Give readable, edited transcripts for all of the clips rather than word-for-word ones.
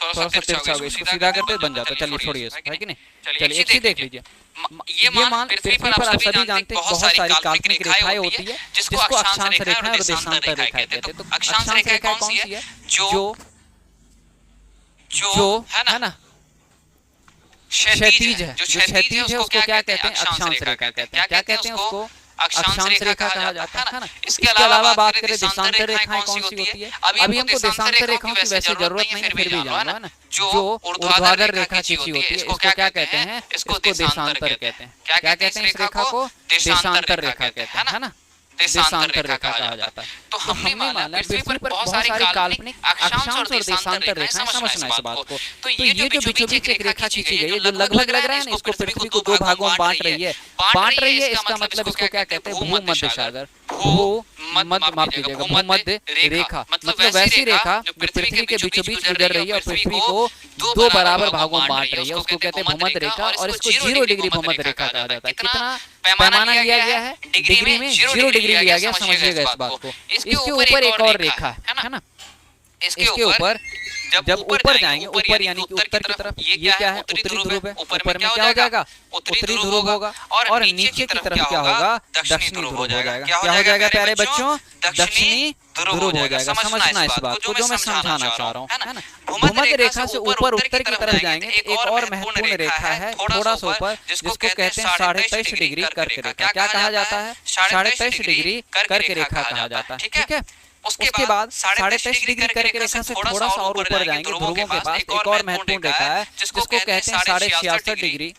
थोड़ा सा तिरछा हो गया, इसको सीधा करते बन जाता। चलिए छोड़िए इसको, है कि नहीं। चलिए एक चीज देख लीजिए, ये मान पृथ्वी पर आप सभी जानते हैं बहुत सारी काल्पनिक रेखाएं होती है जिसको अक्षांश रेखाएं और देशांतर रेखाएं कहते हैं। तो अक्षांश रेखाएं कौन सी है? जो जो है ना क्षैतिज है, जो क्षैतिज है उसको क्या कहते हैं? अक्षांश रेखा कहते हैं। क्या कहते हैं उसको? अक्षांश रेखा कहा जाता है ना। इसके अलावा बात करें देशांतर रेखाएं कौन सी होती है? अभी हमको देशांतर रेखाओं की वैसे जरूरत नहीं, फिर भी जानना है ना। जो ऊर्ध्वाधर रेखा खींची होती है इसको क्या कहते हैं? इसको देशांतर कहते हैं। क्या कहते हैं इस रेखा को? देशांतर रेखा कहते हैं, है ना। देशांतर रेखा कहा जाता है। तो हमने माना पृथ्वी पर बहुत सारी काल्पनिक अक्षांश और देशांतर रेखाएं, समझना इस बात को। तो ये जो बीचों बीच एक रेखा खींची गई है, जो लगभग लग रहा है ना इसको पृथ्वी को दो भागों में बांट रही है, इसका मतलब इसको क्या कहते हैं? भूमध्य सागर, भूमध्य रेखा। मतलब वैसी रेखा जो पृथ्वी के बीचों बीच गुजर रही है और पृथ्वी को दो बराबर भागों में बांट रही है, उसको कहते हैं भूमध्य रेखा। और इसको 0 डिग्री भूमध्य रेखा कहा जाता है। कितना पैमाना लिया गया है? डिग्री में 0 डिग्री लिया गया, समझिएगा इस बात को। इसके ऊपर एक और रेखा है ना। इसके ऊपर जब ऊपर जाएंगे, ऊपर यानी कि उत्तर की तरफ, ये क्या है? उत्तरी ध्रुव है। ऊपर में क्या हो जाएगा? उत्तरी ध्रुव होगा। और नीचे की तरफ क्या होगा? दक्षिणी ध्रुव हो जाएगा। क्या हो जाएगा प्यारे बच्चों? दक्षिणी ध्रुव हो जाएगा। समझना इस बात को जो मैं समझाना चाह रहा हूँ, है ना। भूमध्य रेखा से ऊपर उत्तर की तरफ जाएंगे एक और महत्वपूर्ण रेखा है थोड़ा सा ऊपर, जिसको कहते हैं 23.5 डिग्री कर्क रेखा। क्या कहा जाता है? 23.5 डिग्री कर्क रेखा कहा जाता है। ठीक है। उसके बाद 23.5 डिग्री कर्क रेखा से थोड़ा सा और ऊपर जाएंगे ध्रुवों के पास एक और महत्वपूर्ण रेखा है जिसको कहते हैं 66.5 डिग्री,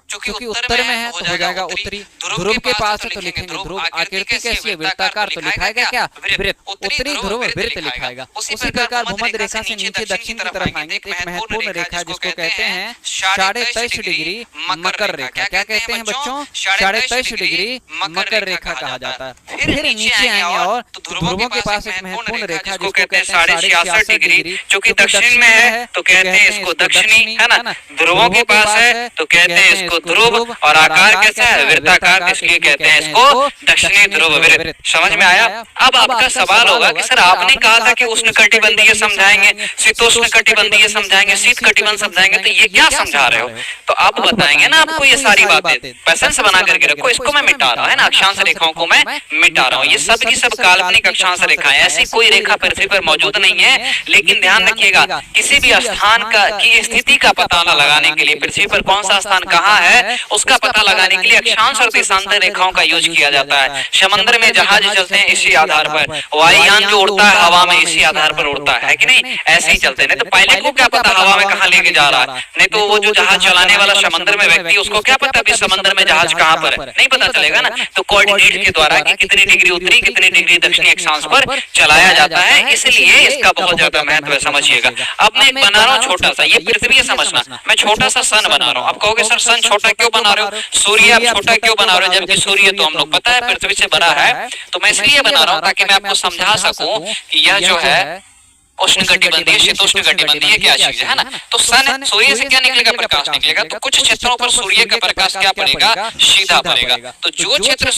क्योंकि उत्तर में है तो हो जाएगा उत्तरी। ध्रुव के पास है तो लिखेंगे ध्रुव। आकृति कैसी है? वृत्ताकार, तो लिखाएगा क्या? वृत्त। उत्तरी ध्रुव वृत्त लिखाएगा। उसी प्रकार भूमध्य रेखा से नीचे दक्षिण की तरफ आएंगे तो एक महत्वपूर्ण रेखा जिसको कहते हैं 23.5 डिग्री मकर रेखा। क्या कहते हैं बच्चों? 23.5 डिग्री मकर रेखा कहा जाता है। फिर नीचे आएंगे और ध्रुवों के पास एक महत्वपूर्ण रेखा जिसको कहते हैं 66.5 डिग्री, जो कि दक्षिण में है तो कहते हैं इसको दक्षिणी, है ना। ध्रुवों के पास है तो कहते हैं इसको ध्रुव। और आकार कैसा है? वृत्ताकार, इसलिए कहते हैं इसको दक्षिणी ध्रुव वृत्त। समझ में आया? अब आपका सवाल होगा कि सर आपने कहा था कि उष्णकटिबंधीय समझाएंगे, शीतोष्णकटिबंधीय समझाएंगे, शीतकटिबंध समझाएंगे, तो ये क्या समझा रहे हो? तो आप बताएंगे ना आपको ये सारी बातें। पैसेंस बना करके रखो, इसको मैं मिटा रहा हूँ, है ना। अक्षांश रेखाओं को मैं मिटा रहा हूँ। ये सब की सब काल्पनिक अक्षांश रेखाएं, ऐसी कोई रेखा पृथ्वी पर मौजूद नहीं है। लेकिन ध्यान रखिएगा, किसी भी स्थान की स्थिति का पता लगाने के लिए, पृथ्वी पर कौन सा स्थान कहाँ है उसका पता लगाने के लिए अक्षांश और देशांतर रेखाओं का यूज किया जाता है। समंदर में जहाज चलते हैं इसी आधार पर, वायुयान जो उड़ता है हवा में इसी आधार पर उड़ता है कि नहीं? ऐसे ही चलते। नहीं तो पायलट को क्या पता हवा में कहाँ लेके जा रहा है? नहीं तो वो जो जहाज चलाने वाला समंदर में व्यक्ति, उसको क्या पता कि समंदर में जहाज कहाँ पर है? नहीं पता चलेगा ना। तो कोऑर्डिनेट के द्वारा कि कितनी डिग्री उत्तरी कितनी डिग्री दक्षिणी अक्षांश पर चलाया जाता है, इसलिए इसका बहुत ज्यादा महत्व है, समझिएगा। अब मैं बना रहा हूँ छोटा सा, ये पृथ्वी है समझना, मैं छोटा सा सन बना रहा हूँ। आप कहोगे सर सन छोटा क्यों बना रहे हो? सूर्य आप छोटा क्यों बना रहे हो? जबकि सूर्य तो हम लोग पता है पृथ्वी से बड़ा है। तो मैं इसलिए बना रहा हूँ ताकि मैं आपको समझा सकूं कि यह जो है उष्णकटिबंधीय शीतोष्णकटिबंधीय क्या चीज है ना। तो सन, सूर्य से क्या निकलेगा? प्रकाश निकलेगा। तो कुछ क्षेत्रों पर सूर्य का प्रकाश क्या पड़ेगा? सीधा पड़ेगा। तो जो क्षेत्र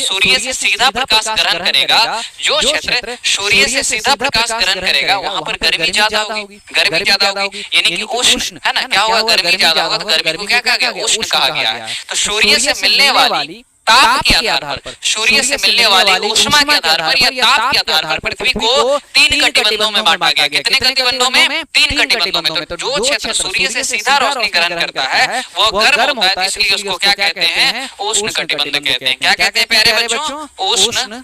सूर्य से सीधा प्रकाश ग्रहण करेगा, जो क्षेत्र सूर्य से सीधा प्रकाश ग्रहण करेगा, वहां पर गर्मी ज्यादा होगी, गर्मी ज्यादा होगी, यानी कि उष्ण, है ना। क्या होगा? गर्मी ज्यादा होगा। तो गर्मी को क्या कहा गया? उष्ण कहा गया है। तो सूर्य से मिलने वाली ताप के आधार पर, सूर्य से मिलने वाली ऊष्मा के आधार पर या ताप के आधार पर पृथ्वी को 3 कटिबंधों में बांटा गया। कितने कटिबंधों में? 3 कटिबंधों में। तो जो क्षेत्र सूर्य से सीधा रोशनी ग्रहण करता है वो गर्म होता है, इसलिए उसको क्या कहते हैं? उष्ण कटिबंध कहते हैं। क्या कहते हैं प्यारे बच्चों? उष्ण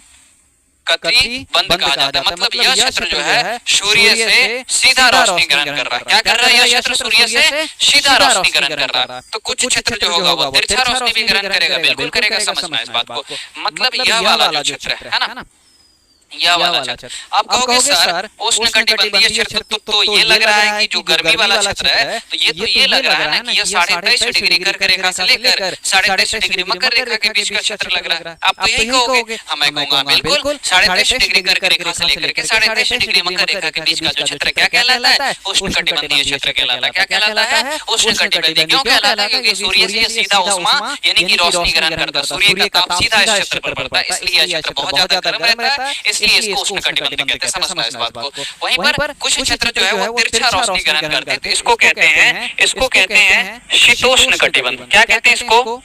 कटिबंध कहा जाता है। मतलब यह क्षेत्र जो है सूर्य से सीधा रोशनी ग्रहण कर रहा है। क्या कर रहा है? यह क्षेत्र सूर्य से सीधा रोशनी ग्रहण कर रहा है। तो कुछ क्षेत्र जो होगा वो तिरछा रोशनी भी ग्रहण करेगा, बिल्कुल करेगा। समझना इस बात को। मतलब यह वाला जो क्षेत्र है ना, यह वाला क्षेत्र। आप कहोगे सर उष्णकटिबंधीय क्षेत्र तो ये लग रहा है कि जो गर्मी वाला क्षेत्र है, तो ये लग रहा है ना कि यह 23.5 डिग्री कर्क रेखा से लेकर 23.5 डिग्री मकर रेखा के बीच का क्षेत्र लग रहा है। आप तो यही कहोगे। मैं कहूंगा बिल्कुल 23.5 डिग्री कर्क रेखा से लेकर के 23.5 डिग्री मकर रेखा के बीच का जो क्षेत्र क्या कहलाता है? उष्णकटिबंधीय क्षेत्र कहलाता है। क्या कहलाता है? उष्णकटिबंधीय। क्यों कहलाता है? क्योंकि सूर्य से सीधा ऊष्मा यानी कि रोशनी ग्रहण करता है, सूर्य का ताप सीधा इस क्षेत्र पर पड़ता है, इसलिए यह क्षेत्र बहुत ज्यादा गर्म रहता है। इसलिए इसको उष्णकटिबंध कहते हैं। समझना इस बात को। वहीं पर कुछ क्षेत्र जो है वो तिरछा रोशनी ग्रहण करते हैं, तो इसको कहते हैं शीतोष्ण कटिबंध। क्या कहते हैं इसको?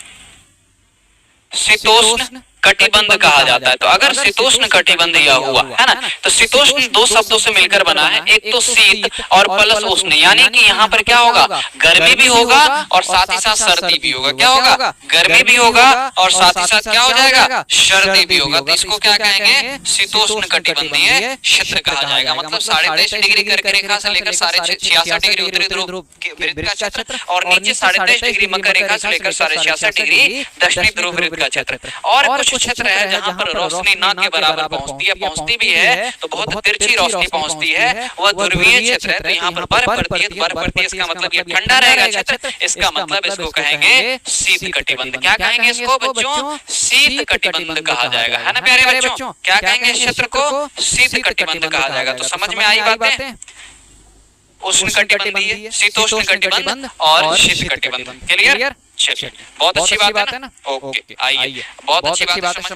शीतोष्ण कटिबंध कहा जाता है। तो अगर शीतोष्ण कटिबंध यह हुआ है ना, तो शीतोष्ण दो शब्दों से मिलकर बना है, एक तो शीत और प्लस उष्ण, यानी कि यहाँ पर क्या होगा, गर्मी भी होगा और साथ ही साथ सर्दी भी होगा। क्या होगा? गर्मी भी होगा और साथ ही साथ क्या हो जाएगा, सर्दी भी होगा। तो इसको क्या कहेंगे, शीतोष्ण कटिबंधीय क्षेत्र कहा जाएगा। मतलब 23.5 डिग्री कर्क रेखा से लेकर 66 डिग्री उत्तरी ध्रुव वृत्त का क्षेत्र और नीचे 23.5 डिग्री मकर रेखा से लेकर 66 डिग्री दक्षिणी ध्रुव वृत्त का क्षेत्र। और कुछ क्षेत्र है जहाँ पर रोशनी ना के बराबर पहुंचती भी है, तो बहुत तिरछी रोशनी पहुंचती है, वह ध्रुवीय क्षेत्र है। तो यहाँ पर बर्फ पड़ती है, इसका मतलब ये ठंडा रहेगा क्षेत्र, इसका मतलब इसको कहेंगे शीत कटिबंध। क्या कहेंगे इसको बच्चों? शीत कटिबंध कहा जाएगा, है ना प्यारे बच्चों। क्या कहेंगे इस क्षेत्र को? शीत कटिबंध कहा जाएगा। तो समझ में आई बातें? उष्ण कटिबंधीय, शीतोष्ण कटिबंध और शीत कटिबंध। क्लियर? चलिए, बहुत अच्छी बात है ना। ओके, आइए, बहुत अच्छी बात है।